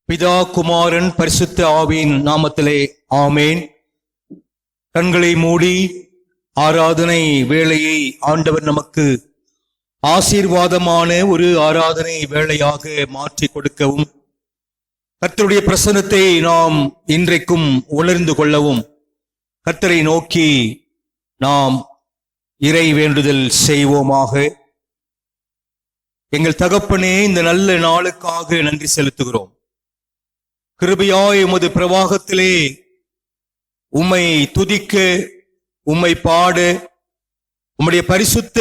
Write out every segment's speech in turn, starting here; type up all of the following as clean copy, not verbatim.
பிதா, குமாரன், பரிசுத்த ஆவியின் நாமத்திலே ஆமேன். கண்களை மூடி ஆராதனை வேளையை ஆண்டவர் நமக்கு ஆசீர்வாதமான ஒரு ஆராதனை வேளையாக மாற்றி கொடுக்கவும், கர்த்தருடைய பிரசன்னத்தை நாம் இன்றைக்கும் உணர்ந்து கொள்ளவும் கர்த்தரை நோக்கி நாம் இறை வேண்டுதல் செய்வோமாக. எங்கள் தகப்பனே, இந்த நல்ல நாளுக்காக நன்றி செலுத்துகிறோம். கிருபையாய் உமது பிரவாகத்திலே உம்மை துதிக்க, உம்மை பாட, உம்முடைய பரிசுத்த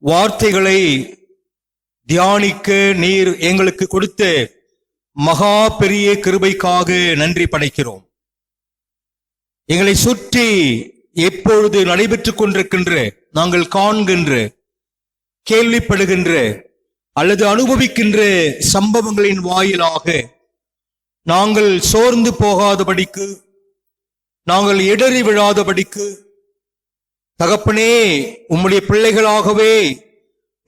வார்த்தைகளை தியானிக்க நீர் எங்களுக்கு கொடுத்த மகா பெரிய கிருபைக்காக நன்றி படைக்கிறோம். எங்களை சுற்றி எப்பொழுது நடைபெற்றுக் கொண்டிருக்கின்ற, நாங்கள் காண்கின்ற, கேள்விப்படுகின்ற அல்லது அனுபவிக்கின்ற சம்பவங்களின் வாயிலாக நாங்கள் சோர்ந்து போகாதபடிக்கு, நாங்கள் இடறி விழாதபடிக்கு, தகப்பனே உம்முடைய பிள்ளைகளாகவே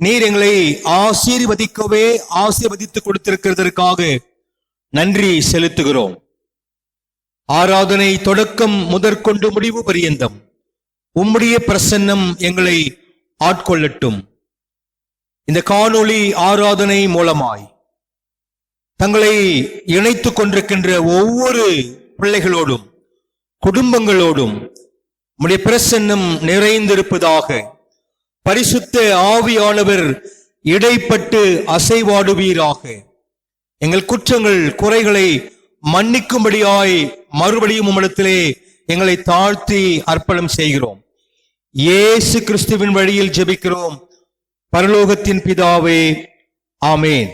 நீர் எங்களை ஆசீர்வதித்துக் கொடுத்திருக்கிறதற்காக நன்றி செலுத்துகிறோம். ஆராதனை தொடக்கம் முதற்கொண்டு முடிவு பரியந்தம் உம்முடைய பிரசன்னம் எங்களை ஆட்கொள்ளட்டும். இந்த காணொளி ஆராதனை மூலமாய் தங்களை இணைத்துக் கொண்டிருக்கின்ற ஒவ்வொரு பிள்ளைகளோடும் குடும்பங்களோடும் உம்முடைய பிரசன்னம் நிறைந்திருப்பதாக. பரிசுத்த ஆவியானவர் இடைப்பட்டு அசைவாடுவீராக. எங்கள் குற்றங்கள் குறைகளை மன்னிக்கும்படியாய் மறுபடியும் உம்மிடத்திலே எங்களை தாழ்த்தி அர்ப்பணம் செய்கிறோம். இயேசு கிறிஸ்துவின் வழியில் ஜெபிக்கிறோம் பரலோகத்தின் பிதாவே, ஆமேன்.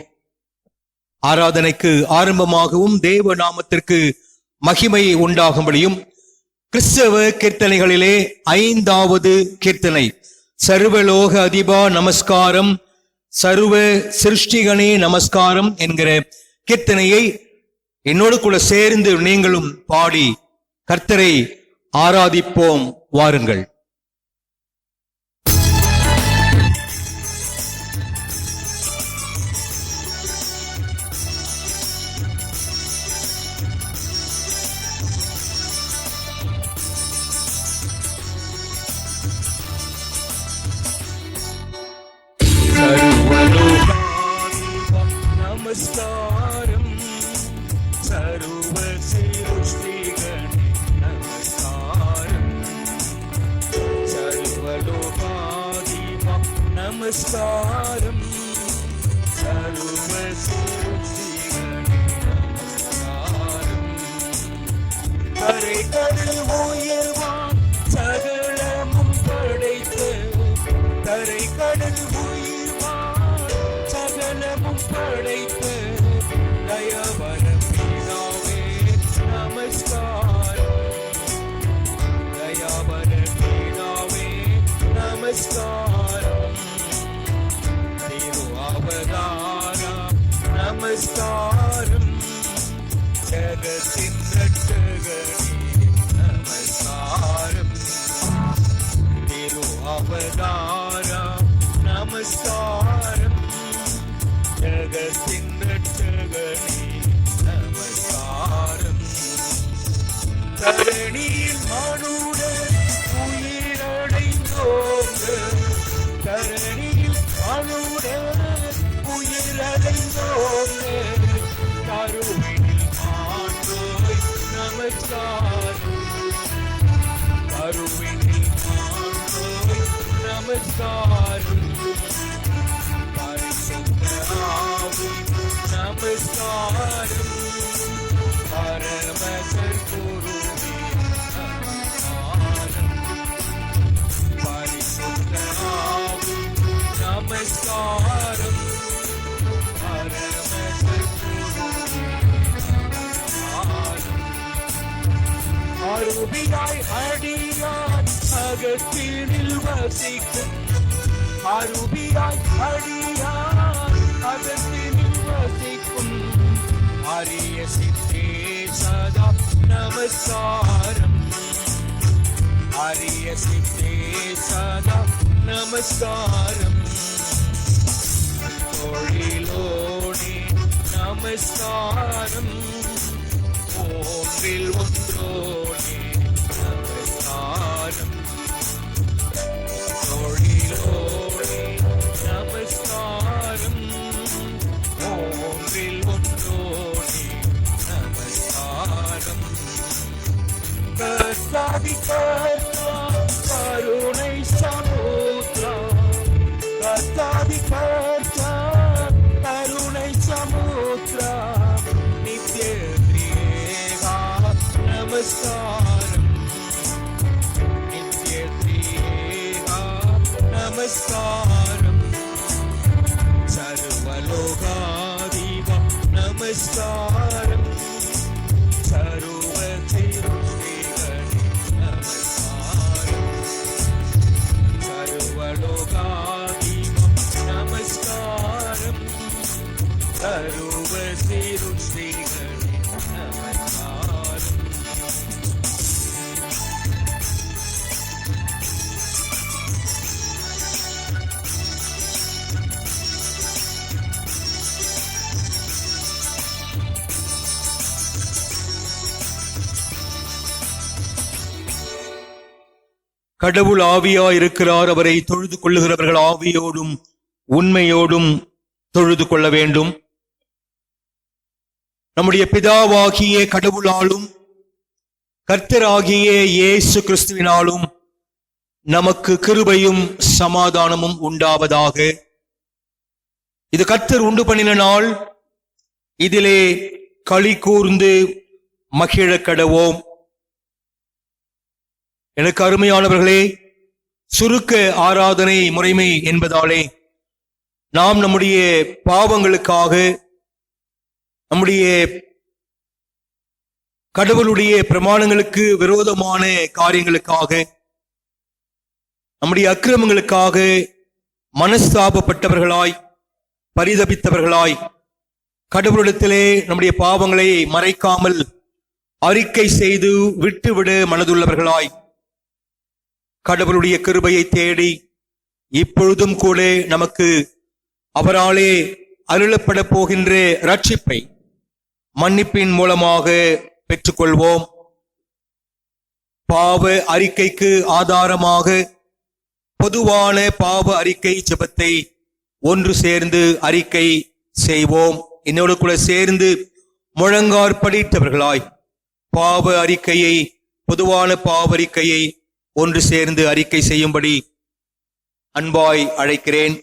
ஆராதனைக்கு ஆரம்பமாகவும் தேவ நாமத்திற்கு மகிமை உண்டாகும்படியும் கிறிஸ்தவ கீர்த்தனைகளிலே 5வது கீர்த்தனை, சர்வலோக அதிபா நமஸ்காரம், சர்வ சிருஷ்டிகனே நமஸ்காரம் என்கிற கீர்த்தனையை என்னோடு கூட சேர்ந்து நீங்களும் பாடி கர்த்தரை ஆராதிப்போம். வாருங்கள். நமஸ்காரம், சர்வ சிருஷ்டிகனே நமஸ்காரம், சர்வலோகாதிபா நமஸ்காரம், சர்வ சிருஷ்டிகனே நமஸ்காரம். கரை கடல் உயர்வான் சகலமும் படைத்து, கரை கடல் உயிர்வான் சகலமும் படைத்து, தயவர பிதாவே நமஸ்காரம், தயவர பிதாவே நமஸ்காரம், திரு அவதாரம் நமஸ்காரம், ஜகத்தின் ரட்சகனே நமஸ்காரம், திரு அவதாரம் நமஸ்காரம், ஜகத்தின் ரட்சகனே நமஸ்காரம். தரணியில் மனுடன் உயிரடைந்தோங்க, தரணியில் மனுடன் உயிரடைந்தோங்க, கருவினில் ஆண்டோய் நமஸ்காரம், கருவினில் ஆண்டோய் நமஸ்காரம், நமஸ்காரம், பரமசர் குருவே நமஸ்காரம், பரிசுத்த ஆவி நமஸ்காரம், பரமசர் குருவே நமஸ்காரம். அருவியாய் அடியான் அகத்தினில் வசிக்கும், அருவியாய் அடியான் அகத்தினில் வசிக்கும், அரிய சித்தே சதா நமஸ்காரம், அரிய சித்தே சதா நமஸ்காரம். தொழிலோனே நமஸ்காரம் ஒன்றில் ஒன்றோடே நமஸ்காரம் தொழிலோடே நமஸ்காரம் ஒன்றில் ஒன்றோடே நமஸ்காரம் கர்த்தாதி கர்த்தா கருணை சமுத்ரா கர்த்தாதி கர்த்தா கருணை சமுத்ரா நித்ய திரியேகா நமஸ்காரம் நித்ய திரியேகா நமஸ்காரம் சர்வலோகாதிபா நமஸ்காரம் சர்வ சிருஷ்டிகளே நமஸ்காரம் சர்வலோகாதிபா நமஸ்காரம் சர்வ சிருஷ்டிகளே நமஸ்காரம் கடவுள் ஆவியாய் இருக்கிறார். அவரை தொழுது கொள்ளுகிறவர்கள் ஆவியோடும் உண்மையோடும் தொழுது கொள்ள வேண்டும். நம்முடைய பிதாவாகிய கடவுளாலும் கர்த்தராகிய இயேசு கிறிஸ்துவினாலும் நமக்கு கிருபையும் சமாதானமும் உண்டாவதாக. இது கர்த்தர் உண்டு பண்ணின நாள், இதிலே களி கூர்ந்து மகிழ கடவோம். எனக்கு அருமையானவர்களே, சுருக்க ஆராதனை முறைமை என்பதாலே நாம் நம்முடைய பாவங்களுக்காக, நம்முடைய கடவுளுடைய பிரமாணங்களுக்கு விரோதமான காரியங்களுக்காக, நம்முடைய அக்கிரமங்களுக்காக மனஸ்தாபப்பட்டவர்களாய், பரிதபித்தவர்களாய், கடவுளிடத்திலே நம்முடைய பாவங்களை மறைக்காமல் அறிக்கை செய்து விட்டுவிட மனதுள்ளவர்களாய், கடவுளுடைய கிருபையை தேடி இப்பொழுதும் கூட நமக்கு அவராலே அருளப்பட போகின்ற ரட்சிப்பை மன்னிப்பின் மூலமாக பெற்றுக்கொள்வோம். பாவ அறிக்கைக்கு ஆதாரமாக பொதுவான பாவ அறிக்கை ஜெபத்தை ஒன்று சேர்ந்து அறிக்கை செய்வோம். என்னோடு கூட சேர்ந்து முழங்காற்படித்தவர்களாய் பாவ அறிக்கையை, பொதுவான பாவ அறிக்கையை ஒன்று சேர்ந்து அறிக்கை செய்யும்படி அன்பாய் அழைக்கிறேன்.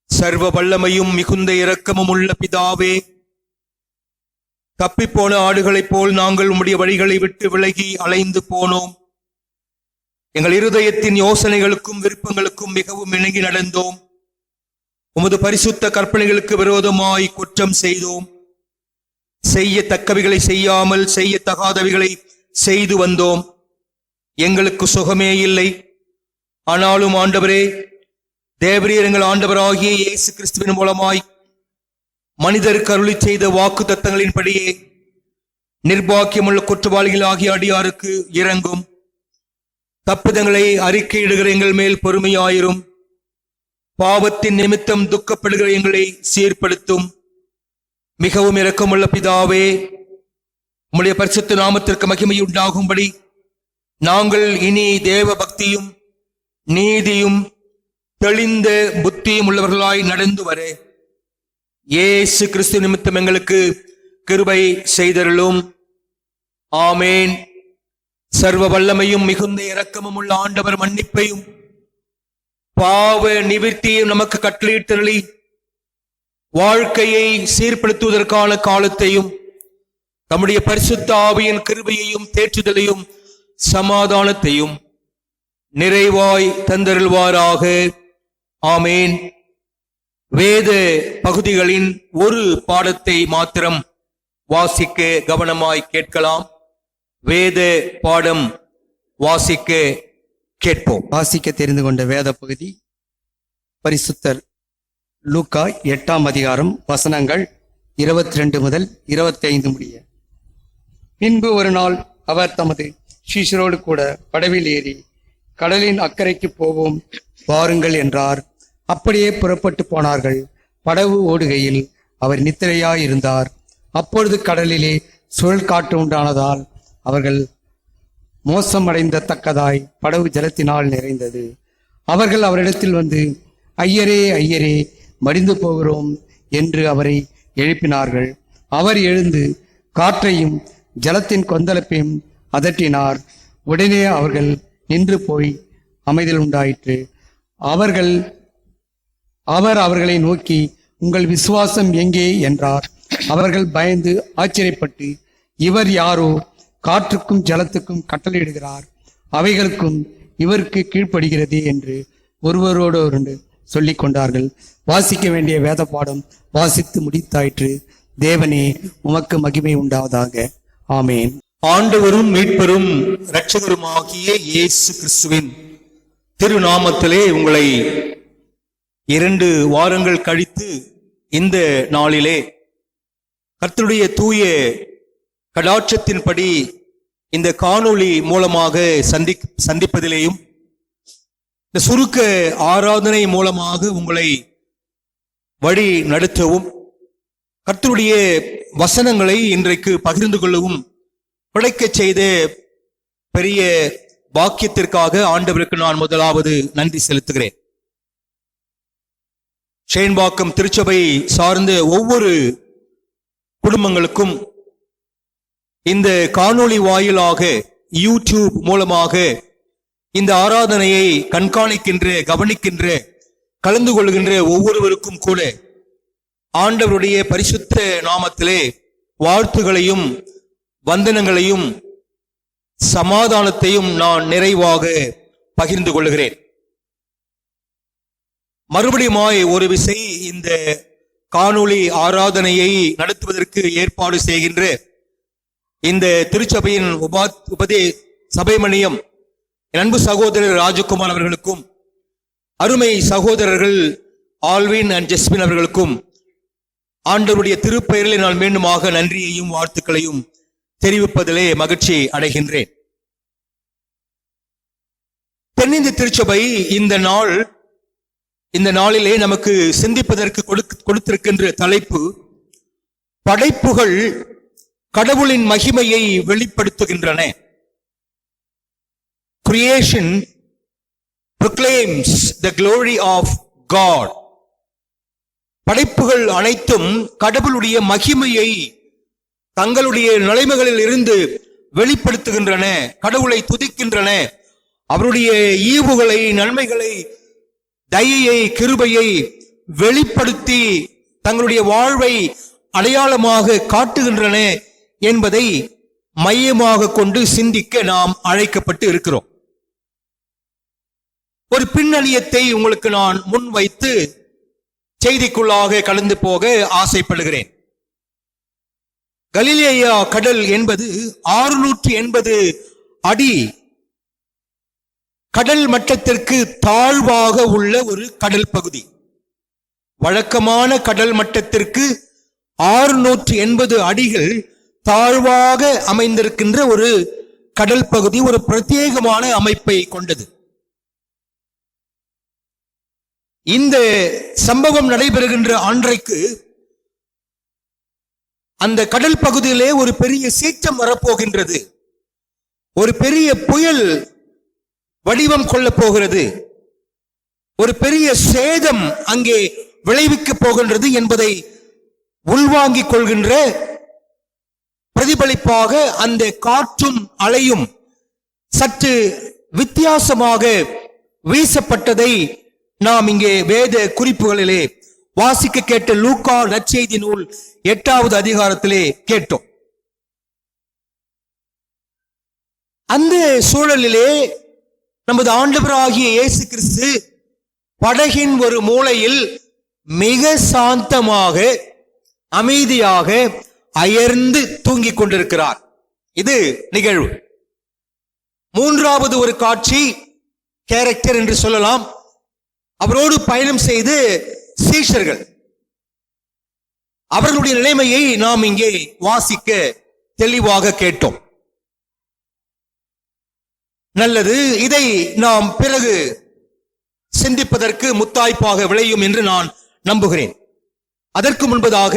சர்வ வல்லமையும் மிகுந்த இரக்கமும் உள்ள பிதாவே, தப்பிப்போன ஆடுகளைப் போல் நாங்கள் உம்முடைய வழிகளை விட்டு விலகி அலைந்து போனோம். எங்கள் இருதயத்தின் யோசனைகளுக்கும் விருப்பங்களுக்கும் மிகவும் இணங்கி நடந்தோம். உமது பரிசுத்த கற்பனைகளுக்கு விரோதமாய் குற்றம் செய்தோம். செய்யத்தக்கவைகளை செய்யாமல் செய்யத்தகாதவைகளை செய்து வந்தோம். எங்களுக்கு சுகமே இல்லை. ஆனாலும் ஆண்டவரே, தேவரீர் எங்கள் ஆண்டவராகிய இயேசு கிறிஸ்துவின் மூலமாய் மனிதருக்கு அருளி செய்த வாக்கு தத்தங்களின்படியே நிர்பாக்கியமுள்ள குற்றவாளிகள் ஆகிய அடியாருக்கு இரங்கும். தப்புதங்களை அறிக்கையிடுகிற எங்கள் மேல் பொறுமையாயிரும். பாவத்தின் நிமித்தம் துக்கப்படுகிற எங்களை சீர்படுத்தும். மிகவும் இரக்கமுள்ள பிதாவே, உம்முடைய பரிசுத்த நாமத்திற்கு மகிமை உண்டாகும்படி நாங்கள் இனி தேவ பக்தியும் நீதியும் தெளிந்த புத்தியும் உள்ளவர்களாய் நடந்து வர இயேசு கிறிஸ்து நிமித்தம் எங்களுக்கு கிருபை செய்தருளும். ஆமேன். சர்வ வல்லமையும் மிகுந்த இரக்கமும் உள்ள ஆண்டவர் மன்னிப்பையும் பாவ நிவிர்த்தியும் நமக்கு கட்டளையிட்டருளி வாழ்க்கையை சீர்படுத்துவதற்கான காலத்தையும் நம்முடைய பரிசுத்த ஆவியின் கிருபையையும் தேற்றுதலையும் சமாதானத்தையும் நிறைவாய் தந்தருள்வாராக. ஆமேன். வேத பகுதிகளின் ஒரு பாடத்தை மாத்திரம் வாசிக்க கவனமாய் கேட்கலாம். வேத பாடம் வாசிக்க கேட்போம். வாசிக்க தெரிந்து கொண்ட வேத பகுதி பரிசுத்தர் லூக்கா 8ஆம் அதிகாரம் வசனங்கள் 22 முதல் 25 முடிய. பின்பு ஒரு நாள் அவர் தமது சீஷரோடு கூட படவில் ஏறி கடலின் அக்கறைக்கு போவோம் வாருங்கள் என்றார். அப்படியே புறப்பட்டு போனார்கள். படகு ஓடுகையில் அவர் நித்திரையாயிருந்தார். அப்பொழுது கடலிலே சுழல் காற்று உண்டானதால் அவர்கள் மோசமடைந்த தக்கதாய் படகு ஜலத்தினால் நிறைந்தது. அவர்கள் அவரிடத்தில் வந்து, ஐயரே, ஐயரே, மடிந்து போகிறோம் என்று அவரை எழுப்பினார்கள். அவர் எழுந்து காற்றையும் ஜலத்தின் கொந்தளிப்பையும் அதட்டினார். உடனே அவர்கள் நின்று போய் அமைதல் உண்டாயிற்று. அவர் அவர்களை நோக்கி, உங்கள் விசுவாசம் எங்கே என்றார். அவர்கள் பயந்து ஆச்சரியப்பட்டு, இவர் யாரோ, காற்றுக்கும் ஜலத்துக்கும் கட்டளையிடுகிறார், அவைகளுக்கும் இவருக்கு கீழ்ப்படுகிறதே என்று ஒருவரோடு சொல்லிக் கொண்டார்கள். வாசிக்க வேண்டிய வேத பாடம் வாசித்து முடித்தாயிற்று. தேவனே, உமக்கு மகிமை உண்டாவதாக. ஆமேன். ஆண்டவரும் மீட்பரும் இரட்சகருமாகிய இயேசு கிறிஸ்துவின் திருநாமத்திலே உங்களை 2 வாரங்கள் கழித்து இந்த நாளிலே கர்த்தருடைய தூய கடாட்சத்தின்படி இந்த காணொளி மூலமாக சந்திப்பதிலேயும் இந்த சுருக்க ஆராதனை மூலமாக உங்களை வழி நடத்தவும் கர்த்தருடைய வசனங்களை இன்றைக்கு பகிர்ந்து கொள்ளவும் படைக்கச் செய்த பெரிய பாக்கியத்திற்காக ஆண்டவருக்கு நான் முதலாவது நன்றி செலுத்துகிறேன். ஷேன்பாக்கம் திருச்சபை சார்ந்த ஒவ்வொரு குடும்பங்களுக்கும் இந்த காணொளி வாயிலாக யூடியூப் மூலமாக இந்த ஆராதனையை கண்காணிக்கின்ற, கவனிக்கின்ற, கலந்து கொள்கின்ற ஒவ்வொருவருக்கும் கூட ஆண்டவருடைய பரிசுத்த நாமத்திலே வாழ்த்துகளையும் வந்தனங்களையும் சமாதானத்தையும் நான் நிறைவாக பகிர்ந்து கொள்கிறேன். மறுபடியுமாய் ஒரு விசை இந்த காணொளி ஆராதனையை நடத்துவதற்கு ஏற்பாடு செய்கின்ற இந்த திருச்சபையின் சபைமணியம் அன்பு சகோதரர் ராஜகுமார் அவர்களுக்கும் அருமை சகோதரர்கள் ஆல்வின் அண்ட் ஜெஸ்மின் அவர்களுக்கும் ஆண்டவருடைய திருப்பெயரில் நான் மீண்டுமாக நன்றியையும் வாழ்த்துக்களையும் தெரிவிப்பதிலே மகிழ்ச்சி அடைகின்றேன். தென்னிந்திய திருச்சபை இந்த நாளிலே நமக்கு சிந்திப்பதற்கு கொடுத்திருக்கின்ற தலைப்பு, படைப்புகள் கடவுளின் மகிமையை வெளிப்படுத்துகின்றன. Creation proclaims the glory of God. படைப்புகள் அனைத்தும் கடவுளுடைய மகிமையை தங்களுடைய நிலைமைகளில் இருந்து வெளிப்படுத்துகின்றன, கடவுளை துதிக்கின்றன, அவருடைய ஈவுகளை, நன்மைகளை, தயையை, கிருபையை வெளிப்படுத்தி தங்களுடைய வாழ்வை அடையாளமாக காட்டுகின்றன என்பதை மையமாக கொண்டு சிந்திக்க நாம் அழைக்கப்பட்டு இருக்கிறோம். ஒரு பின்னணியத்தை உங்களுக்கு நான் முன்வைத்து செய்திக்குள்ளாக கலந்து போக ஆசைப்படுகிறேன். கலிலேயா கடல் என்பது 680 அடி கடல் மட்டத்திற்கு தாழ்வாக உள்ள ஒரு கடல் பகுதி. வழக்கமான கடல் மட்டத்திற்கு 680 அடிகள் தாழ்வாக அமைந்திருக்கின்ற ஒரு கடல் பகுதி, ஒரு பிரத்யேகமான அமைப்பை கொண்டது. இந்த சம்பவம் நடைபெறுகின்ற அன்றைக்கு அந்த கடல் பகுதியிலே ஒரு பெரிய சீற்றம் வரப்போகின்றது, ஒரு பெரிய புயல் வடிவம் கொள்ளப் போகிறது, ஒரு பெரிய சேதம் அங்கே விளைவிக்கப் போகின்றது என்பதை உள்வாங்கிக் கொள்கின்ற பிரதிபலிப்பாக அந்த காற்றும் அலையும் சற்று வித்தியாசமாக வீசப்பட்டதை நாம் இங்கே வேத குறிப்புகளிலே வாசிக்க கேட்ட லூக்கா நற்செய்தி நூல் 8வது அதிகாரத்திலே கேட்டோம். அந்த சூழலிலே நமது ஆண்டவராகிய இயேசு கிறிஸ்து படகின் ஒரு மூலையில் மிக சாந்தமாக, அமைதியாக அயர்ந்து தூங்கிக் கொண்டிருக்கிறார். இது நிகழ்வு. 3வது ஒரு காட்சி, கேரக்டர் என்று சொல்லலாம். அவரோடு பயணம் செய்து சீஷர்கள், அவர்களுடைய நிலைமையை நாம் இங்கே வாசிக்க தெளிவாக கேட்டோம். நல்லது, இதை நாம் பிறகு சிந்திப்பதற்கு முத்தாய்ப்பாக விளையும் என்று நான் நம்புகிறேன். அதற்கு முன்பதாக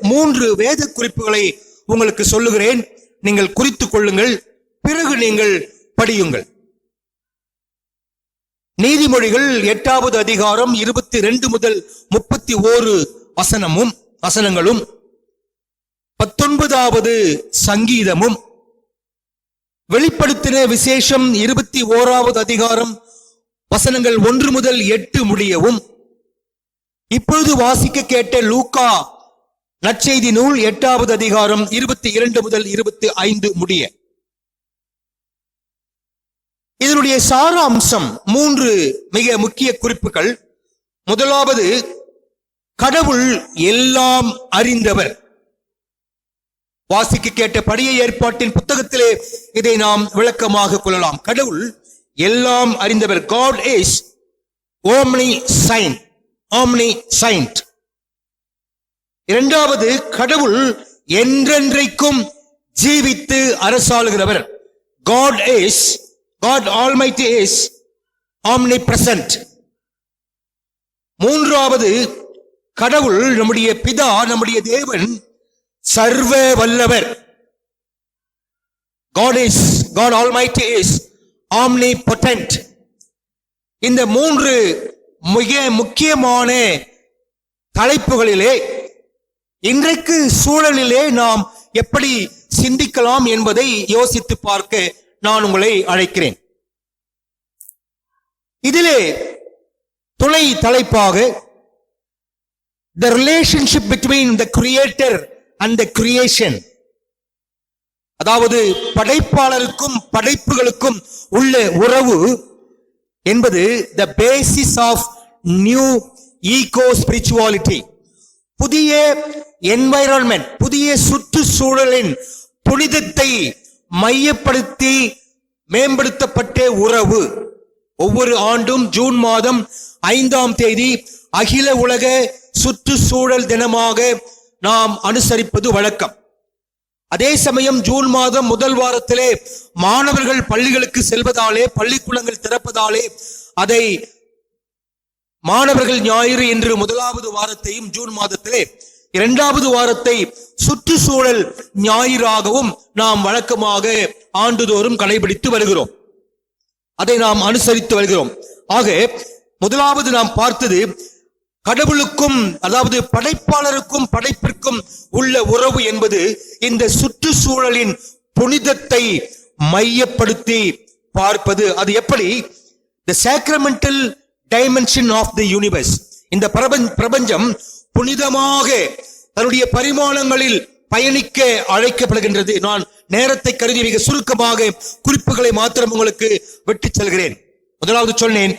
3 வேத குறிப்புகளை உங்களுக்கு சொல்லுகிறேன். நீங்கள் குறித்துக் கொள்ளுங்கள், பிறகு நீங்கள் படியுங்கள். நீதிமொழிகள் 8வது அதிகாரம் 22 முதல் 31 வசனங்களும் 19வது சங்கீதமும் வெளிப்படுத்தின விசேஷம் 21வது அதிகாரம் வசனங்கள் 1 முதல் 8 முடியவும், இப்பொழுது வாசிக்க கேட்ட லூக்கா நற்செய்தி நூல் 8வது அதிகாரம் 22 முதல் 25 முடிய. இதனுடைய சாராம்சம் 3 மிக முக்கிய குறிப்புகள். முதலாவது, கடவுள் எல்லாம் அறிந்தவர். வாசிக்க கேட்ட பழைய ஏற்பாட்டின் புத்தகத்திலே இதை நாம் விளக்கமாக கொள்ளலாம். கடவுள் எல்லாம் அறிந்தவர். God is omniscient. இரண்டாவது, கடவுள் என்றென்றைக்கும் ஜீவித்து அரசாளுகிறவர். God Almighty is omnipresent. மூன்றாவது, கடவுள் நம்முடைய பிதா, நம்முடைய தேவன் சர்வ வல்லவர். God Almighty is omnipotent. இந்த 3 மிக முக்கியமான தலைப்புகளிலே இன்றைக்கு சூழலிலே நாம் எப்படி சிந்திக்கலாம் என்பதை யோசித்து பார்க்க நான் உங்களை அழைக்கிறேன். இதிலே துணை தலைப்பாக the relationship between the creator and the creation, அதாவது படைப்பாளருக்கும் படைப்புகளுக்கும் உள்ள உறவு என்பது the basis of new eco spirituality. புதிய என்வைரன்மெண்ட், புதிய சுற்றுச்சூழலின் புனிதத்தை மையப்படுத்தி மேம்படுத்தப்பட்ட உறவு. ஒவ்வொரு ஆண்டும் ஜூன் மாதம் 5ஆம் தேதி அகில உலக சுற்றுச்சூழல் தினமாக நாம் அனுசரிப்பது வழக்கம். அதே சமயம் ஜூன் மாதம் முதல் வாரத்திலே மாணவர்கள் பள்ளிகளுக்கு செல்வதாலே, பள்ளிக்கூடங்கள் திறப்பதாலே அதை மாணவர்கள் ஞாயிறு என்று முதலாவது வாரத்தையும், ஜூன் மாதத்திலே 2வது வாரத்தை சுற்றுச்சூழல் ஞாயிறாகவும் நாம் வழக்கமாக ஆண்டுதோறும் கடைபிடித்து வருகிறோம். அதை நாம் அனுசரித்து வருகிறோம். ஆக முதலாவது நாம் பார்த்தது கடவுளுக்கும், அதாவது படைப்பாளருக்கும் படைப்பிற்கும் உள்ள உறவு என்பது இந்த சுற்றுச்சூழலின் புனிதத்தை மையப்படுத்தி பார்ப்பது. அது எப்படி? the sacramental dimension of the universe. இந்த பிரபஞ்சம் புனிதமாக தன்னுடைய பரிமாணங்களில் பயணிக்க அழைக்கப்படுகின்றது. நான் நேரத்தை கருதி மிக சுருக்கமாக குறிப்புகளை மாத்திரம் உங்களுக்கு விட்டு செல்கிறேன். முதலாவது சொன்னேன்,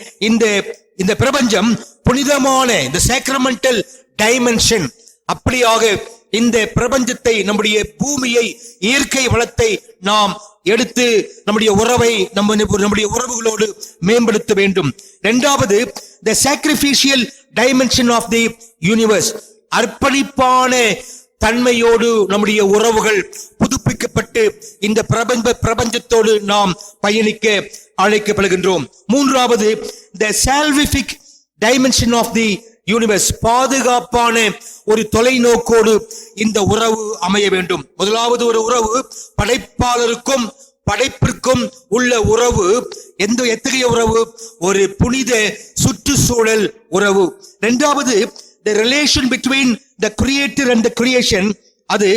இந்த பிரபஞ்சம் புனிதமான இந்த sacramental dimension. அப்படியாக இந்த பிரபஞ்சத்தை, நம்முடைய பூமியை, இயற்கை வளத்தை நாம் எடுத்து நம்முடைய உறவை, நம்முடைய உறவுகளோடு மேம்படுத்த வேண்டும். இரண்டாவது, the sacrificial dimension of the universe. அர்ப்பணிப்பான தன்மையோடு நம்முடைய உறவுகள் புதுப்பிக்கப்பட்டு இந்த பிரபஞ்சத்தோடு நாம் பயணிக்க அழைக்கப்படுகின்றோம். மூன்றாவது, the salvific dimension of the universe. பாதுகாப்பான ஒரு தொலைநோக்கோடு இந்த உறவு அமைய வேண்டும். முதலாவது ஒரு உறவு படைப்பாளருக்கும் படைப்பிற்கும் உள்ள உறவு. எத்தகைய உறவு? ஒரு புனித சுற்றுச்சூழல் உறவு. இரண்டாவது, the relation between the creator and the creation. அது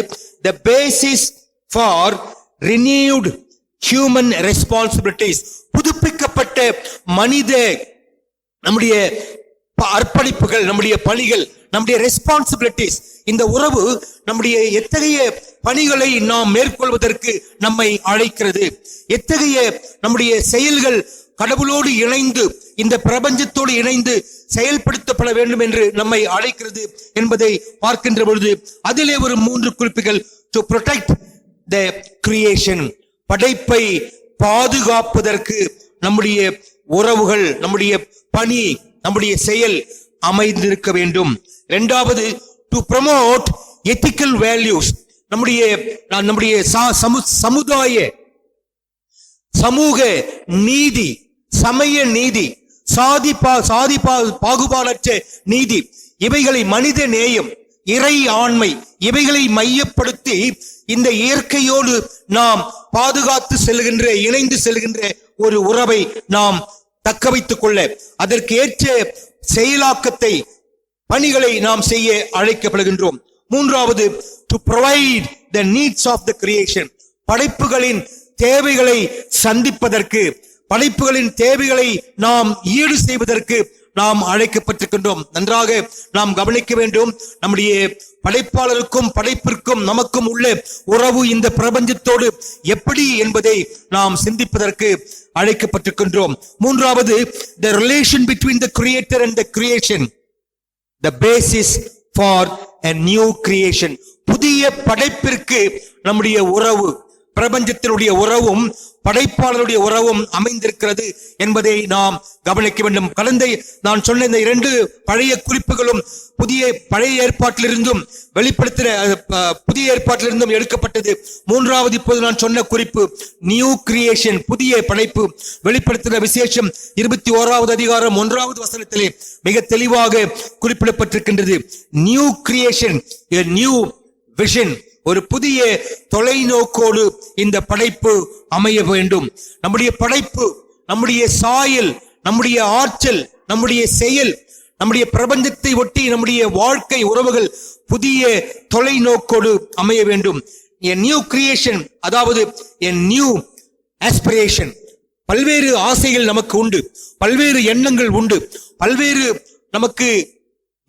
the basis for renewed human responsibilities. புதுப்பிக்கப்பட்ட மனித நம்முடைய அர்ப்பணிப்புகள், நம்முடைய பணிகள், நம்முடைய ரெஸ்பான்சிபிலிட்டிஸ். இந்த உறவு நம்முடைய எத்தகைய பணிகளை நாம் மேற்கொள்வதற்கு நம்மை அழைக்கிறது, எத்தகைய நம்முடைய செயல்கள் கடவுளோடு இணைந்து இந்த பிரபஞ்சத்தோடு இணைந்து செயல்படுத்தப்பட வேண்டும் என்று நம்மை அழைக்கிறது என்பதை பார்க்கின்ற பொழுது அதிலே ஒரு 3 குறிப்புகள். to protect the creation, படைப்பை பாதுகாப்பதற்கு நம்முடைய உறவுகள், நம்முடைய பணி, நம்முடைய செயல் அமைந்திருக்க வேண்டும். இரண்டாவது, to promote ethical values. நம்முடைய சமூக நீதி, சமய நீதி, சாதி பாகுபாடற்ற நீதி, இவைகளை மனித நேயம், இறை ஆண்மை இவைகளை மையப்படுத்தி இந்த இயற்கையோடு நாம் பாதுகாத்து செல்கின்ற இணைந்து செல்கின்ற ஒரு உறவை நாம் தக்க வைத்துக் கொள்ள அதற்கு ஏற்ற செயலாக்கத்தை பணிகளை நாம் செய்ய அழைக்கப்படுகின்றோம். மூன்றாவது, to provide the needs of the creation, படைப்புகளின் தேவைகளை சந்திப்பதற்கு, படைப்புகளின் தேவைகளை நாம் ஈடு செய்வதற்கு நாம் அழைக்கப்பட்டிருக்கின்றோம். நன்றாக நாம் கவனிக்க வேண்டும். நம்முடைய படைப்பாளருக்கும் படைப்பிற்கும் நமக்கும் உள்ள உறவு இந்த பிரபஞ்சத்தோடு எப்படி என்பதை நாம் சிந்திப்பதற்கு அழைக்கப்பட்டிருக்கின்றோம். மூன்றாவது, the relation between the creator and the creation, the basis for a new creation. புதிய படைப்பிற்கு நம்முடைய உறவு, பிரபஞ்சத்தினுடைய உறவும் படைப்பாளருடைய உறவும் அமைந்திருக்கிறது என்பதை நாம் கவனிக்க வேண்டும். கடந்த நான் சொன்ன இந்த 2 பழைய குறிப்புகளும் பழைய ஏற்பாட்டிலிருந்தும் புதிய ஏற்பாட்டிலிருந்தும் எடுக்கப்பட்டது. மூன்றாவது இப்போது நான் சொன்ன குறிப்பு நியூ கிரியேஷன், புதிய படைப்பு. வெளிப்படுத்தின விசேஷம் 21வது அதிகாரம் 1வது வசனத்திலே மிக தெளிவாக குறிப்பிடப்பட்டிருக்கின்றது. New creation, a new vision, ஒரு புதிய தொலைநோக்கோடு இந்த படைப்பு அமைய வேண்டும். நம்முடைய படைப்பு, நம்முடைய சாயல், நம்முடைய ஆற்றல், நம்முடைய செயல், நம்முடைய பிரபஞ்சத்தை ஒட்டி நம்முடைய வாழ்க்கை உறவுகள் புதிய தொலைநோக்கோடு அமைய வேண்டும். a நியூ கிரியேஷன், அதாவது a நியூ ஆஸ்பிரேஷன். பல்வேறு ஆசைகள் நமக்கு உண்டு, பல்வேறு எண்ணங்கள் உண்டு, பல்வேறு நமக்கு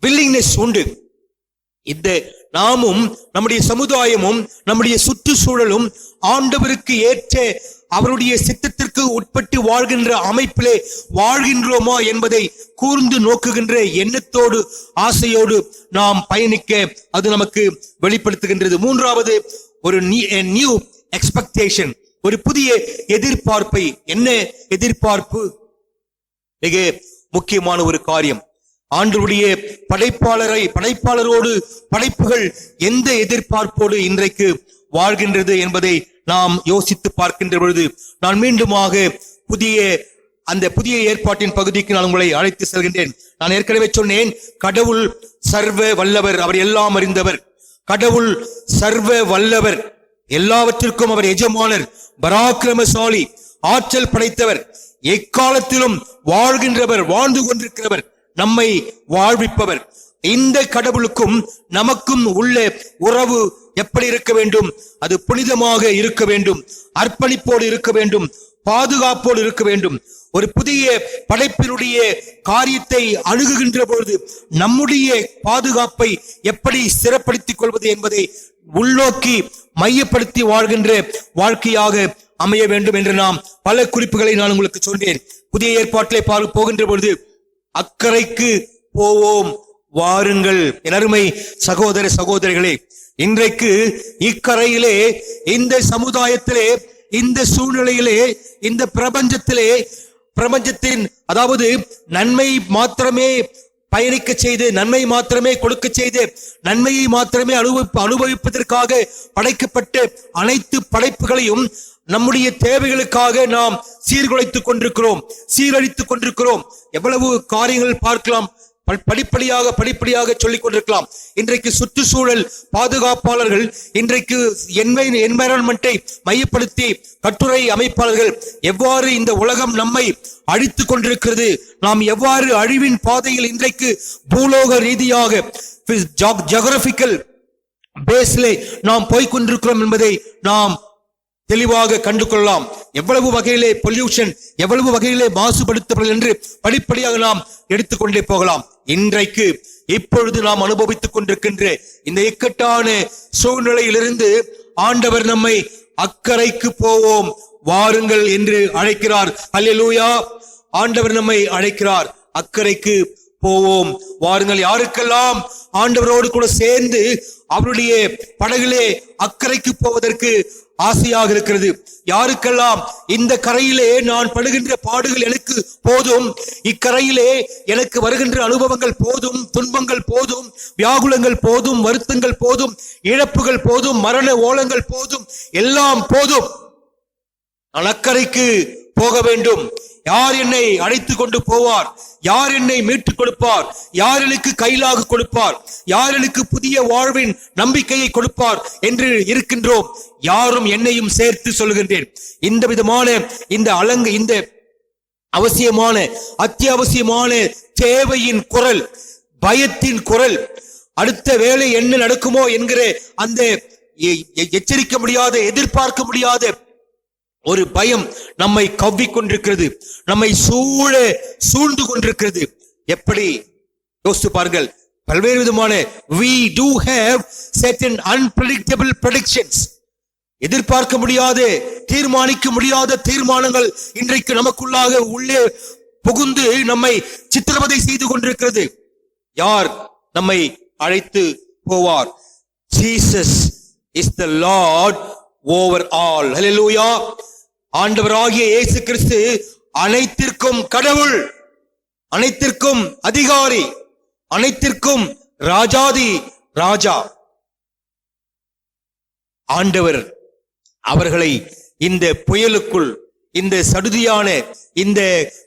வில்லிங்னஸ் உண்டு. இந்த நாமும் நம்முடைய சமுதாயமும் நம்முடைய சுற்றுச்சூழலும் ஆண்டவருக்கு ஏற்ற அவருடைய சித்தத்திற்கு உட்பட்டு வாழ்கின்ற அமைப்பிலே வாழ்கின்றோமா என்பதை கூர்ந்து நோக்குகின்ற எண்ணத்தோடு ஆசையோடு நாம் பயணிக்க அது நமக்கு வெளிப்படுத்துகின்றது. மூன்றாவது, ஒரு நியூ எக்ஸ்பெக்டேஷன், ஒரு புதிய எதிர்பார்ப்பை. என்ன எதிர்பார்ப்பு? மிக முக்கியமான ஒரு காரியம். ஆண்டவருடைய படைப்பாளரோடு படைப்புகள் எந்த எதிர்பார்ப்போடு இன்றைக்கு வாழ்கின்றது என்பதை நாம் யோசித்து பார்க்கின்ற பொழுது நான் மீண்டுமாக புதிய ஏற்பாட்டின் பகுதிக்கு நான் உங்களை அழைத்து செல்கின்றேன். நான் ஏற்கனவே சொன்னேன், கடவுள் சர்வ வல்லவர், அவர் எல்லாம் அறிந்தவர். கடவுள் சர்வ வல்லவர், எல்லாவற்றிற்கும் அவர் எஜமானர், பராக்கிரமசாலி, ஆற்றல் படைத்தவர், எக்காலத்திலும் வாழ்கின்றவர், வாழ்ந்து கொண்டிருக்கிறவர், நம்மை வாழ்விப்பவர். இந்த கடவுளுக்கும் நமக்கும் உள்ள உறவு எப்படி இருக்க வேண்டும்? அது புனிதமாக இருக்க வேண்டும், அர்ப்பணிப்போடு இருக்க வேண்டும், பாதுகாப்போடு இருக்க வேண்டும். ஒரு புதிய படைப்பினுடைய காரியத்தை அணுகுகின்ற பொழுது நம்முடைய பாதுகாப்பை எப்படி ஸ்திரப்படுத்திக் கொள்வது என்பதை உள்நோக்கி மையப்படுத்தி வாழ்கின்ற வாழ்க்கையாக அமைய வேண்டும் என்று நாம் பல குறிப்புகளை நான் உங்களுக்கு சொன்னேன். புதிய ஏற்பாட்டிலே போகின்ற பொழுது அக்கறைக்கு போவோம் வாருங்கள். என் அருமை சகோதர சகோதரிகளே, இன்றைக்கு இக்கரையிலே, இந்த சமுதாயத்திலே, இந்த சூழ்நிலையிலே, இந்த பிரபஞ்சத்தின் அதாவது நன்மை மாத்திரமே பயணிக்க செய்து, நன்மை மாத்திரமே கொடுக்க செய்து, நன்மையை மாத்திரமே அனுபவிப்பதற்காக படைக்கப்பட்ட அனைத்து படைப்புகளையும் நம்முடைய தேவைகளுக்காக நாம் சீர்குலைத்துக் கொண்டிருக்கிறோம். எவ்வளவு காரியங்கள் பார்க்கலாம், படிப்படியாக சொல்லிக் கொண்டிருக்கலாம். இன்றைக்கு சுற்றுச்சூழல் பாதுகாப்பாளர்கள், இன்றைக்கு என்வைரன்மெண்டை மையப்படுத்தி கட்டுரை அமைப்பாளர்கள் எவ்வாறு இந்த உலகம் நம்மை அழித்துக் கொண்டிருக்கிறது, நாம் எவ்வாறு அழிவின் பாதையில் இன்றைக்கு பூலோக ரீதியாக ஜியோகிராபிக்கல் பேஸ்லே நாம் போய்கொண்டிருக்கிறோம் என்பதை நாம் தெளிவாக கண்டு கொள்ளலாம். எவ்வளவு வகையிலே பொல்யூஷன், எவ்வளவு வகையிலே மாசுபடுத்தப்படல் என்று படிப்படியாக நாம் எடுத்துக்கொண்டே போகலாம். இன்றைக்கு இப்பொழுது நாம் அனுபவித்துக் கொண்டிருக்கின்ற இந்த இக்கட்டான சூழ்நிலையிலிருந்து ஆண்டவர் நம்மை அக்கறைக்கு போவோம் வாருங்கள் என்று அழைக்கிறார். அல்லேலூயா! ஆண்டவர் நம்மை அழைக்கிறார், அக்கறைக்கு போவோம் வாருங்கள். யாருக்கெல்லாம் ஆண்டவரோடு கூட சேர்ந்து அவருடைய படகிலே அக்கறைக்கு போவதற்கு ஆசையாக இருக்கிறது, யாருக்கெல்லாம் இந்த கரையிலே நான் படுகின்ற பாடுகள் எனக்கு போதும், இக்கரையிலே எனக்கு வருகின்ற அனுபவங்கள் போதும், துன்பங்கள் போதும், வியாகுலங்கள் போதும், வருத்தங்கள் போதும், இழப்புகள் போதும், மரண ஓலங்கள் போதும், எல்லாம் போதும், நான் அக்கறைக்கு போக வேண்டும்? யார் என்னை அழைத்து கொண்டு போவார்? யார் என்னை மீட்டுக் கொடுப்பார்? யார் எனக்கு கையிலாக கொடுப்பார்? யார் எனக்கு புதிய வாழ்வின் நம்பிக்கையை கொடுப்பார் என்று இருக்கின்றோம். யாரும் என்னையும் சேர்த்து சொல்லுகின்றேன். இந்த விதமான இந்த அவசியமான அத்தியாவசியமான தேவையின் குரல், பயத்தின் குரல், அடுத்த வேளை என்ன நடக்குமோ என்கிற அந்த எச்சரிக்க முடியாத, எதிர்பார்க்க முடியாத ஒரு பயம் நம்மை கவ்விக்கொண்டிருக்கிறது, நம்மை சூழ்ந்து கொண்டிருக்கிறது. எப்படி யோசித்து பாருங்கள். பல்வேறு விதமான we do have certain unpredictable predictions. எதிர்பார்க்க முடியாத, தீர்மானிக்க முடியாத தீர்மானங்கள் இன்றைக்கு நமக்குள்ளாக உள்ளே புகுந்து நம்மை சித்திரவதை செய்து கொண்டிருக்கிறது. யார் நம்மை அழைத்து போவார்? Jesus is the Lord over all. Hallelujah. ஆண்டவராகிய இயேசு கிறிஸ்து அனைத்திற்கும் கடவுள், அனைத்திற்கும் அதிகாரி, அனைத்திற்கும் ராஜாதி ராஜா. ஆண்டவர் அவர்களை இந்த புயலுக்குள், இந்த சடுதியான, இந்த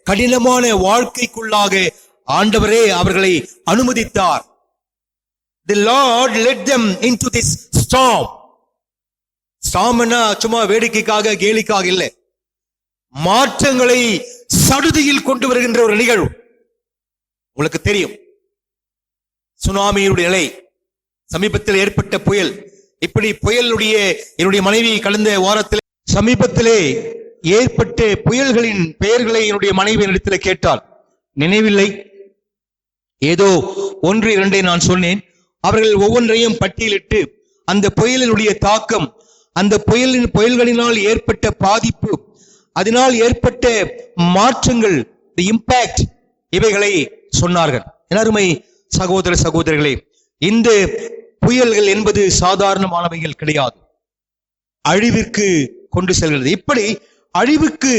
கடினமான வாழ்க்கைக்குள்ளாக ஆண்டவரே அவர்களை அனுமதித்தார். The Lord led them into this storm. ஸ்டாம்னா சும்மா வேடிக்கைக்காக, கேலிக்காக இல்லை, மாற்றங்களை சடுதியில் கொண்டு வருகின்ற ஒரு நிகழ்வு. உங்களுக்கு தெரியும் சுனாமியுடைய நிலை, சமீபத்தில் ஏற்பட்ட புயல். இப்படி புயலுடைய என்னுடைய மனைவி கடந்த வாரத்தில் சமீபத்திலே ஏற்பட்ட புயல்களின் பெயர்களை என்னுடைய மனைவி இடத்தில் கேட்டால் நினைவில்லை. ஏதோ 1-2 நான் சொன்னேன். அவர்கள் ஒவ்வொன்றையும் பட்டியலிட்டு அந்த புயலினுடைய தாக்கம், அந்த புயல்களினால் ஏற்பட்ட பாதிப்பு, அதனால் ஏற்பட்ட மாற்றங்கள், தி இம்பாக்ட், இவைகளை சொன்னார்கள். அருமை சகோதர சகோதரிகளே, இந்த புயல்கள் என்பது சாதாரணமானவைகள் கிடையாது. அழிவிற்கு கொண்டு செல்கிறது. இப்படி அழிவுக்கு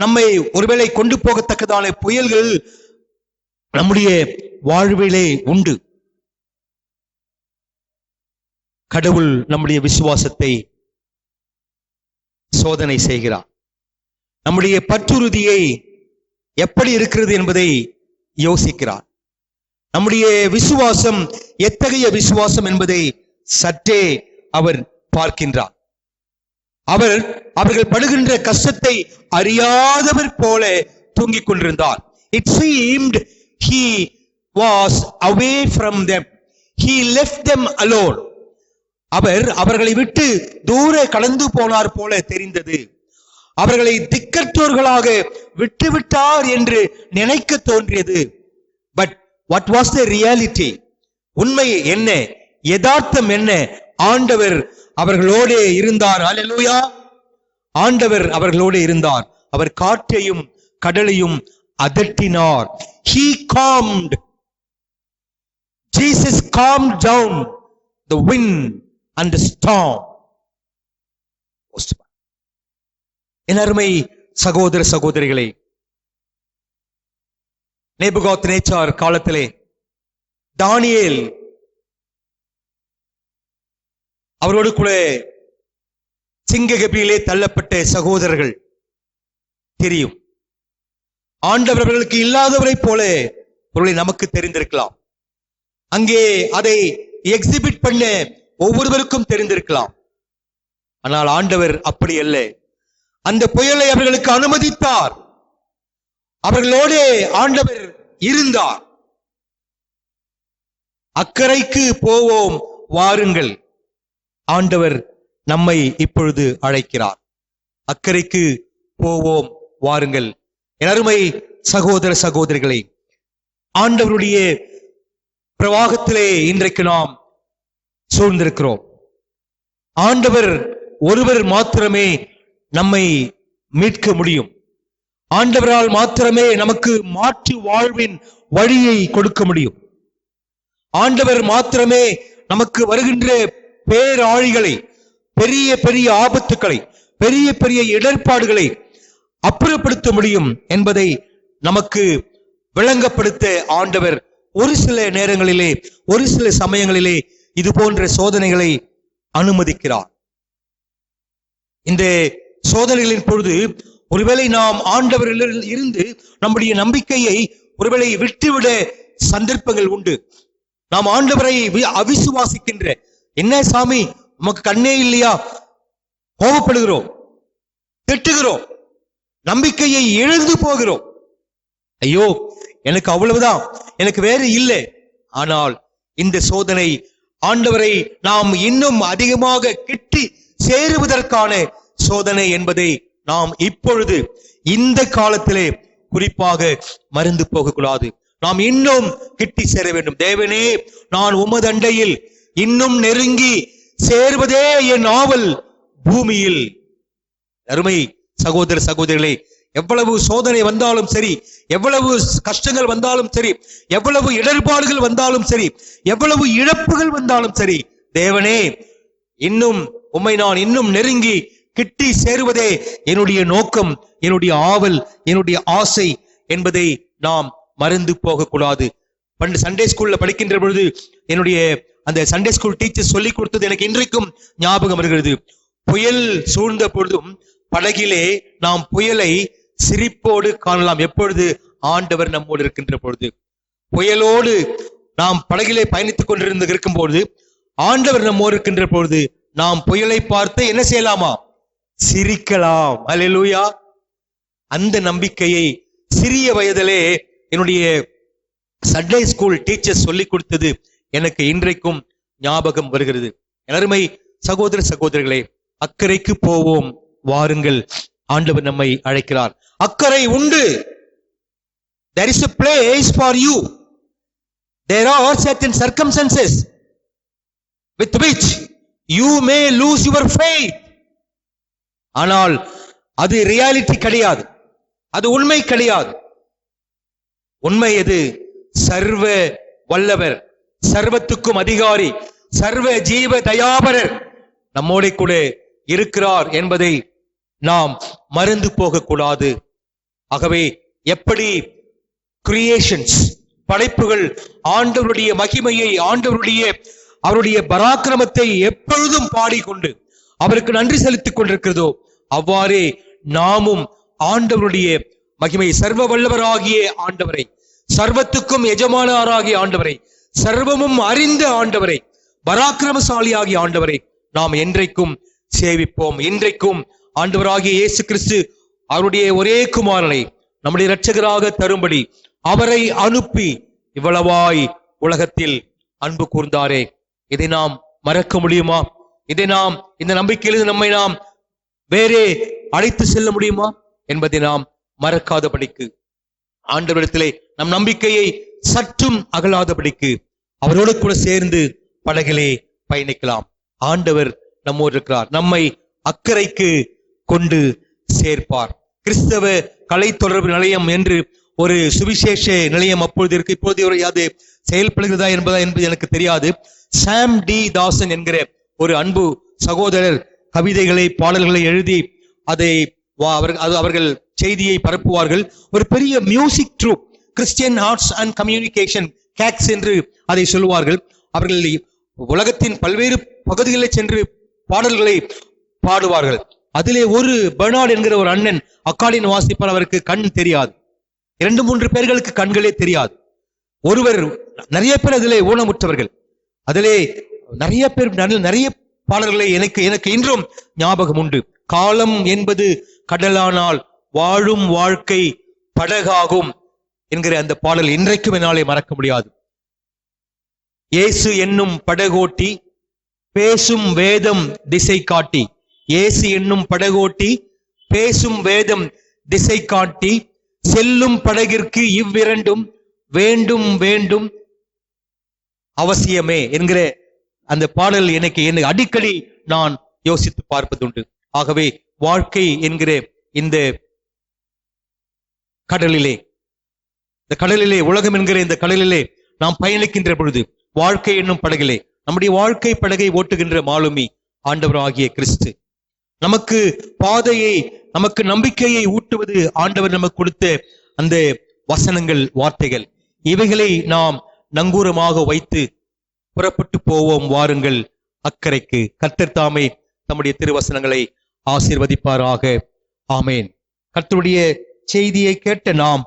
நம்மை ஒருவேளை கொண்டு போகத்தக்கதான புயல்கள் நம்முடைய வாழ்விலே உண்டு. கடவுள் நம்முடைய விசுவாசத்தை சோதனை செய்கிறார். நம்முடைய பற்றுறுதியை எப்படி இருக்கிறது என்பதை யோசிக்கிறார். நம்முடைய விசுவாசம் எத்தகைய விசுவாசம் என்பதை சற்றே அவர் பார்க்கின்றார். அவர்கள் படுகின்ற கஷ்டத்தை அறியாதவர் போல தூங்கிக் கொண்டிருந்தார். It seemed he was away from them. He left them alone. அவர்களை விட்டு தூர கடந்து போனார் போல தெரிந்தது. அவர்களை திக்கற்றோர்களாக விட்டுவிட்டார் என்று நினைக்க தோன்றியது. But what was the reality? உண்மை என்ன? யதார்த்தம் என்ன? ஆண்டவர் அவர்களோடு இருந்தார். ஹல்லேலூயா. ஆண்டவர் அவர்களோடு இருந்தார். அவர் காற்றையும் கடலையும் அதட்டினார். He calmed. Jesus calmed down the wind and the storm. என் அருமை சகோதர சகோதரிகளே, நேபுகாத்நேச்சார் காலத்திலே தானியேல் அவரோடு கூட சிங்ககபியிலே தள்ளப்பட்ட சகோதரர்கள் தெரியும். ஆண்டவர் அவர்களுக்கு இல்லாதவரை போல பொருளை நமக்கு தெரிந்திருக்கலாம். அங்கே அதை எக்ஸிபிட் பண்ண ஒவ்வொருவருக்கும் தெரிந்திருக்கலாம். ஆனால் ஆண்டவர் அப்படி அல்ல. அந்த புயலை அவர்களுக்கு அனுமதித்தார். அவர்களோடு ஆண்டவர் இருந்தார். அக்கறைக்கு போவோம் வாருங்கள். ஆண்டவர் நம்மை இப்பொழுது அழைக்கிறார். அக்கறைக்கு போவோம் வாருங்கள். என் அருமை சகோதர சகோதரிகளே, ஆண்டவருடைய பிரவாகத்திலே இன்றைக்கு நாம் சூழ்ந்திருக்கிறோம். ஆண்டவர் ஒருவர் மாத்திரமே நம்மை மீட்க முடியும். ஆண்டவரால் மாத்திரமே நமக்கு மாற்று வாழ்வின் வழியை கொடுக்க முடியும். ஆண்டவர் மாத்திரமே நமக்கு வருகின்ற பேராழிகளை, பெரிய பெரிய ஆபத்துக்களை, பெரிய பெரிய இடர்பாடுகளை அப்புறப்படுத்த முடியும் என்பதை நமக்கு விளங்கப்படுத்த ஆண்டவர் ஒரு சில நேரங்களிலே, ஒரு சில சமயங்களிலே இது போன்ற சோதனைகளை அனுமதிக்கிறார். இந்த சோதனைகளின் பொழுது ஒருவேளை நாம் ஆண்டவரில் இருந்து நம்முடைய நம்பிக்கையை ஒருவேளை விட்டுவிட சந்தர்ப்பங்கள் உண்டு. நாம் ஆண்டவரை அவிசுவாசிக்கின்ற, என்ன சாமி உமக்கு கண்ணே இல்லையா, கோபப்படுகிறோம், திட்டுகிறோம், நம்பிக்கையை இழந்து போகிறோம். ஐயோ எனக்கு அவ்வளவுதான், எனக்கு வேறு இல்லை. ஆனால் இந்த சோதனை ஆண்டவரை நாம் இன்னும் அதிகமாக கிட்டி சேருவதற்கான சோதனை என்பதை நாம் இப்பொழுது இந்த காலத்திலே குறிப்பாக மறந்து போகக்கூடாது. நாம் இன்னும் கிட்டி சேர வேண்டும். தேவனே, நான் உமது அண்டையில் இன்னும் நெருங்கி சேர்வதே என் ஆவல் பூமியில். அருமை சகோதர சகோதரிகளே, எவ்வளவு சோதனை வந்தாலும் சரி, எவ்வளவு கஷ்டங்கள் வந்தாலும் சரி, எவ்வளவு இடர்பாடுகள் வந்தாலும் சரி, எவ்வளவு இழப்புகள் வந்தாலும் சரி, தேவனே, இன்னும் உம்மை நான் இன்னும் நெருங்கி கிட்டி சேருவதே என்னுடைய நோக்கம், என்னுடைய ஆவல், என்னுடைய ஆசை என்பதை நாம் மறந்து போகக்கூடாது. பண்டு சண்டே ஸ்கூல்ல படிக்கின்ற பொழுது என்னுடைய அந்த சண்டே ஸ்கூல் டீச்சர் சொல்லிக் கொடுத்தது எனக்கு இன்றைக்கும் ஞாபகம் வருகிறது. புயல் சூழ்ந்த பொழுதும் படகிலே நாம் புயலை சிரிப்போடு காணலாம். எப்பொழுது? ஆண்டவர் நம்மோடு இருக்கின்ற பொழுது. புயலோடு நாம் படகிலே பயணித்துக் கொண்டிருந்து இருக்கும் பொழுது, ஆண்டவர் நம்மோடு இருக்கின்ற பொழுது நாம் புயலை பார்த்து என்ன செய்யலாமா? சிரிக்கலாம். அல்லேலூயா. அந்த நம்பிக்கையை சிறிய வயதிலே என்னுடைய சண்டே ஸ்கூல் டீச்சர் சொல்லிக் கொடுத்தது எனக்கு இன்றைக்கும் ஞாபகம் வருகிறது. அருமை சகோதர சகோதரிகளே, அக்கறைக்கு போவோம் வாருங்கள். ஆண்டவர் நம்மை அழைக்கிறார். அக்கறை உண்டு. There is a place for you. There are certain circumstances with which you may lose your faith. ஆனால் அது ரியாலிட்டி கிடையாது, அது உண்மை கிடையாது. உண்மை எது? சர்வ வல்லவர், சர்வத்துக்கும் அதிகாரி, சர்வ ஜீவ தயாபரர் நம்மோட கூட இருக்கிறார் என்பதை நாம் மறந்து போகக்கூடாது. ஆகவே எப்படி கிரியேஷன்ஸ், படைப்புகள் ஆண்டவருடைய மகிமையை, அவருடைய பராக்கிரமத்தை எப்பொழுதும் பாடிக்கொண்டு அவருக்கு நன்றி செலுத்திக் கொண்டிருக்கிறதோ, அவ்வாறே நாமும் ஆண்டவருடைய மகிமை, சர்வ வல்லவராகிய ஆண்டவரை, சர்வத்துக்கும் எஜமானராகிய ஆண்டவரை, சர்வமும் அறிந்த ஆண்டவரை, பராக்கிரமசாலியாகிய ஆண்டவரை நாம் என்றைக்கும் சேவிப்போம். இன்றைக்கும் ஆண்டவராகிய இயேசு கிறிஸ்து அவருடைய ஒரே குமாரனை நம்முடைய இரட்சகராக தரும்படி அவரை அனுப்பி இவ்வளவாய் உலகத்தில் அன்பு கூர்ந்தாரே. இதை நாம் மறக்க முடியுமா? இதை நாம் இந்த நம்பிக்கையிலிருந்து நம்மை நாம் வேறே அழைத்து செல்ல முடியுமா என்பதை நாம் மறக்காதபடிக்கு, ஆண்டவரிடத்திலே நம் நம்பிக்கையை சற்றும் அகலாதபடிக்கு அவரோடு கூட சேர்ந்து படகிலே பயணிக்கலாம். ஆண்டவர் நம்மோடு இருக்கிறார், நம்மை அக்கறைக்கு கொண்டு சேர்ப்பார். கிறிஸ்தவ கலை தொடர்பு நிலையம் என்று ஒரு சுவிசேஷ நிலையம் அப்பொழுது இருக்கு. இப்பொழுது அது செயல்படுகிறதா என்பது எனக்கு தெரியாது. சாம் டி தாசன் என்கிற ஒரு அன்பு சகோதரர் கவிதைகளை, பாடல்களை எழுதி அதை அவர்கள் செய்தியை பரப்புவார்கள். ஒரு பெரிய music troupe, Christian arts and communication, cakes என்று அதை சொல்லுவார்கள். அவர்கள் உலகத்தின் பல்வேறு பகுதிகளில் சென்று பாடல்களை பாடுவார்கள். அதிலே ஒரு பெர்னார்ட் என்கிற ஒரு அண்ணன் அக்கார்டியன் வாசிப்பார். அவருக்கு கண் தெரியாது. 2-3 பேர்களுக்கு கண்களே தெரியாது. ஒருவர், நிறைய பேர் அதிலே ஊனமுற்றவர்கள். அதிலே நிறைய பேர், நிறைய பாடல்களை எனக்கு இன்றும் ஞாபகம் உண்டு. காலம் என்பது கடலானால் வாழும் வாழ்க்கை படகாகும் என்கிற அந்த பாடல் இன்றைக்கும் என்னாலே மறக்க முடியாது. இயேசு என்னும் படகோட்டி பேசும் வேதம் திசை காட்டி, இயேசு என்னும் படகோட்டி பேசும் வேதம் திசை காட்டி, செல்லும் படகிற்கு இவ்விரண்டும் வேண்டும் வேண்டும் அவசியமே என்கிற அந்த பாடல் எனக்கு அடிக்கடி நான் யோசித்து பார்ப்பதுண்டு. ஆகவே வாழ்க்கை என்கிற இந்த கடலிலே, உலகம் என்கிற இந்த கடலிலே நாம் பயணிக்கின்ற பொழுது, வாழ்க்கை என்னும் படகிலே நம்முடைய வாழ்க்கை படகை ஓட்டுகின்ற மாலுமி ஆண்டவராகிய கிறிஸ்து, நமக்கு பாதையை, நமக்கு நம்பிக்கையை ஊட்டுவது ஆண்டவர் நமக்கு கொடுத்த அந்த வசனங்கள், வார்த்தைகள். இவைகளை நாம் நங்கூரமாக வைத்து புறப்பட்டு போவோம் வாருங்கள் அக்கறைக்கு. கர்த்தர் தாமே நம்முடைய திருவசனங்களை ஆசீர்வதிப்பாராக. ஆமேன். கர்த்தருடைய செய்தியை கேட்ட நாம்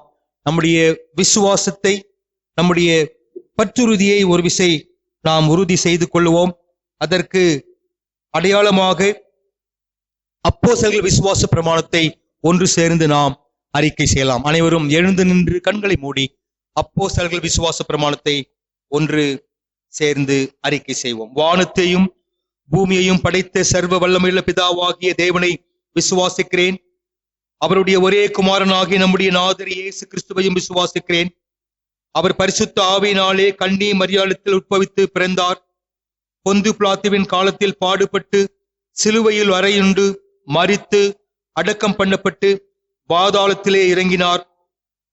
நம்முடைய விசுவாசத்தை, நம்முடைய பற்றுறுதியை ஒரு விசை நாம் உறுதி செய்து கொள்வோம். அதற்கு அடையாளமாக அப்போஸ்தலர்கள் விசுவாச பிரமாணத்தை ஒன்று சேர்ந்து நாம் அறிக்கை செய்யலாம். அனைவரும் எழுந்து நின்று கண்களை மூடி அப்போஸ்தலர்கள் விசுவாச பிரமாணத்தை ஒன்று சேர்ந்து அறிக்கை செய்வோம். வானத்தையும் பூமியையும் படைத்த சர்வ வல்லமையுள்ள பிதாவாகிய தேவனை விசுவாசிக்கிறேன். அவருடைய ஒரே குமாரனாகிய நம்முடைய நாதர் இயேசு கிறிஸ்துவையும் விசுவாசிக்கிறேன். அவர் பரிசுத்த ஆவியினாலே கன்னி மரியாளத்தில் உட்பவித்து பிறந்தார். பொந்து பிலாத்துவின் காலத்தில் பாடுபட்டு சிலுவையில் அறையுண்டு மரித்து அடக்கம் பண்ணப்பட்டு பாதாளத்திலே இறங்கினார்.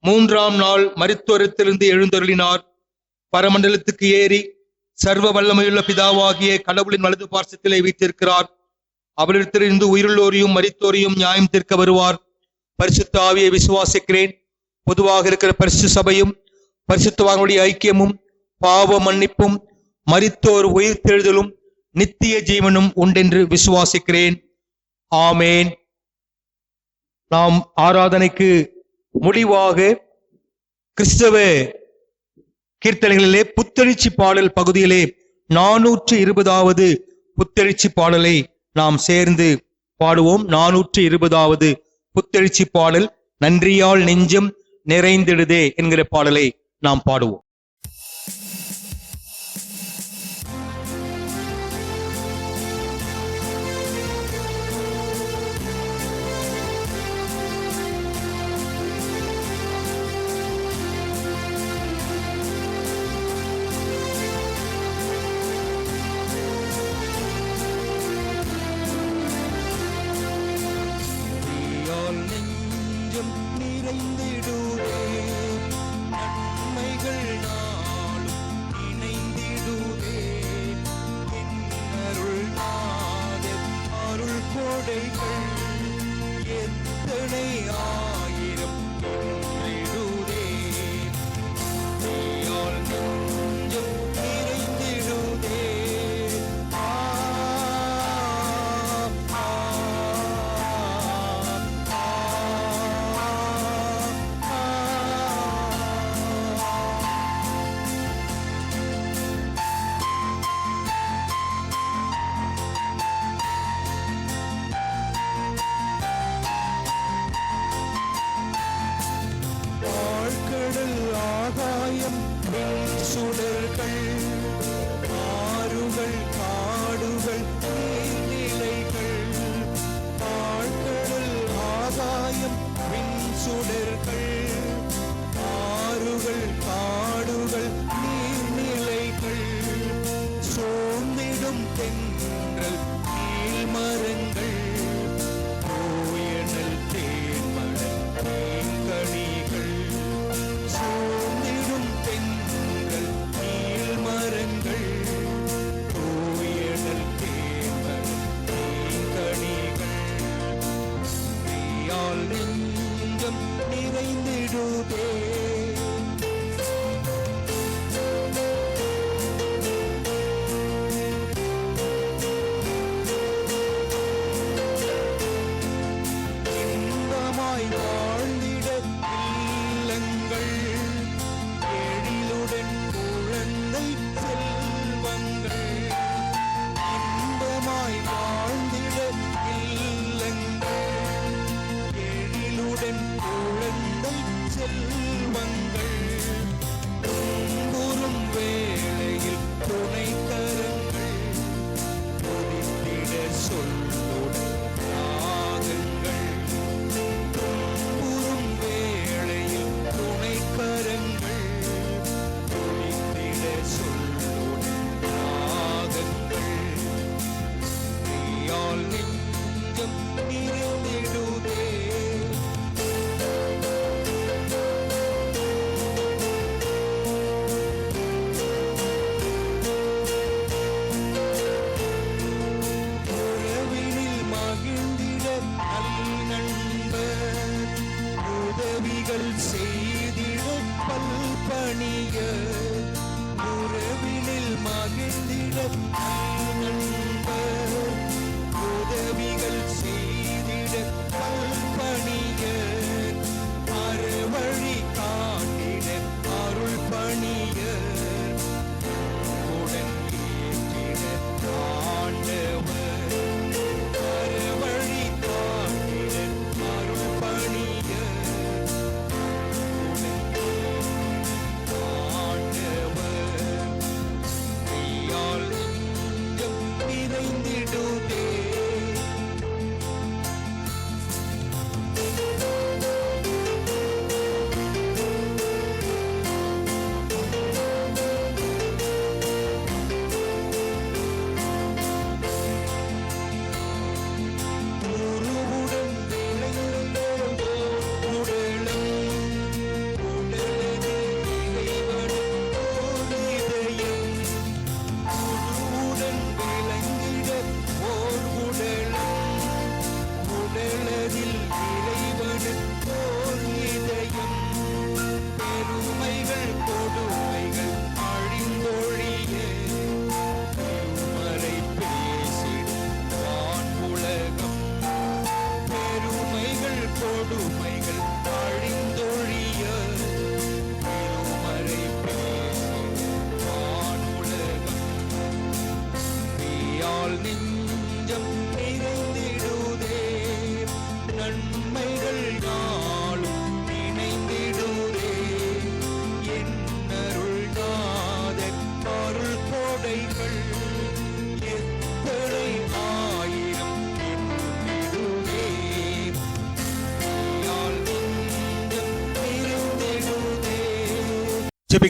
3ஆம் நாள் மரித்தோரிடத்திலிருந்து எழுந்தருளினார். பரமண்டலத்துக்கு ஏறி சர்வ வல்லமையுள்ள பிதாவாகிய கடவுளின் வலது பார்சத்திலே வீற்றிருக்கிறார். அவரிடத்திலிருந்து உயிருள்ளோரையும் மரித்தோரையும் நியாயம் தீர்க்க வருவார். பரிசுத்த ஆவியை விசுவாசிக்கிறேன். பொதுவாக இருக்கிற பரிசு சபையும் பரிசுத்தவான்களுடைய ஐக்கியமும் பாவ மன்னிப்பும் மரித்தோர் உயிர்த்தெழுதலும் நித்திய ஜீவனும் உண்டென்று விசுவாசிக்கிறேன். ஆமேன். நாம் ஆராதனைக்கு முடிவாக கிறிஸ்தவ கீர்த்தனைகளிலே புத்தெழுச்சி பாடல் பகுதியிலே 420வது புத்தெழுச்சி பாடலை நாம் சேர்ந்து பாடுவோம். 420வது புத்தெழுச்சி பாடல், நன்றியால் நெஞ்சம் நிறைந்திடுதே என்கிற பாடலை நாம் பாடுவோம். நன்றியால் நெஞ்சம் நிறைந்திடுதே, நன்மைகள்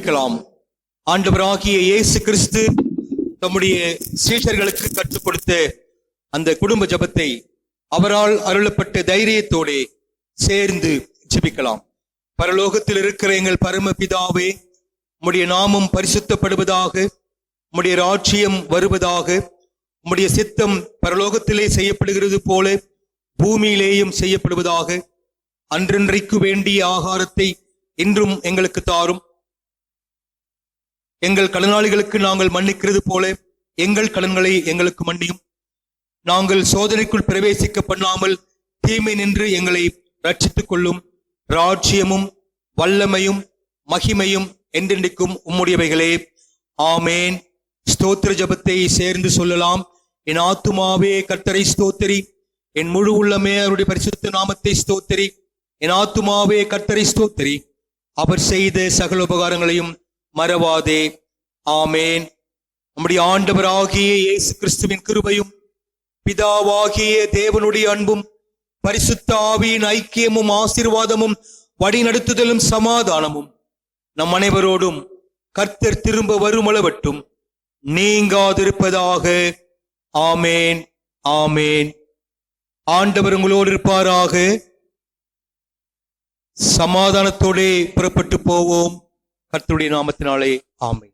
ஜெபிக்கலாம். ஆண்டவராகிய இயேசு கிறிஸ்து தம்முடைய சீஷர்களுக்கு கற்றுக் கொடுத்த அந்த குடும்ப ஜெபத்தை அவரால் அருளப்பட்ட தைரியத்தோடு சேர்ந்து ஜெபிக்கலாம். பரலோகத்தில் இருக்கிற எங்கள் பரம பிதாவே, உம்முடைய நாமம் பரிசுத்தப்படுவதாக, உம்முடைய ராஜ்யம் வருவதாக, உம்முடைய சித்தம் பரலோகத்திலே செய்யப்படுகிறது போல பூமியிலேயும் செய்யப்படுவதாக. அன்றன்றைக்கு வேண்டிய ஆகாரத்தை இன்றும் எங்களுக்கு தாரும். எங்கள் கடனாளிகளுக்கு நாங்கள் மன்னிக்கிறது போல எங்கள் கடன்களை எங்களுக்கு மன்னியும். நாங்கள் சோதனைக்குள் பிரவேசிக்க பண்ணாமல் தீமை நின்று எங்களை ரட்சித்துக் கொள்ளும். ராஜ்யமும் வல்லமையும் மகிமையும் என்றென்றைக்கும் உம்முடையவைகளே. ஆமேன். ஸ்தோத்திர ஜபத்தை சேர்ந்து சொல்லலாம். என் ஆத்துமாவே கர்த்தரை ஸ்தோத்திரி, என் முழு உள்ளமே அவருடைய பரிசுத்த நாமத்தை ஸ்தோத்திரி. என் ஆத்துமாவே கர்த்தரை ஸ்தோத்திரி, அவர் செய்த சகல உபகாரங்களையும் மறவாதே. ஆமேன். நம்முடைய ஆண்டவராகிய இயேசு கிறிஸ்துவின் கிருபையும் பிதாவாகிய தேவனுடைய அன்பும் பரிசுத்த ஆவியின் ஐக்கியமும் ஆசீர்வாதமும் வழிநடத்துதலும் சமாதானமும் நம் அனைவரோடும் கர்த்தர் திரும்ப வருமளவட்டும் நீங்காதிருப்பதாக. ஆமேன். ஆமேன். ஆண்டவர் உங்களோடு இருப்பாராக. சமாதானத்தோடே புறப்பட்டு போவோம். கர்த்தருடைய நாமத்தினாலே. ஆமேன்.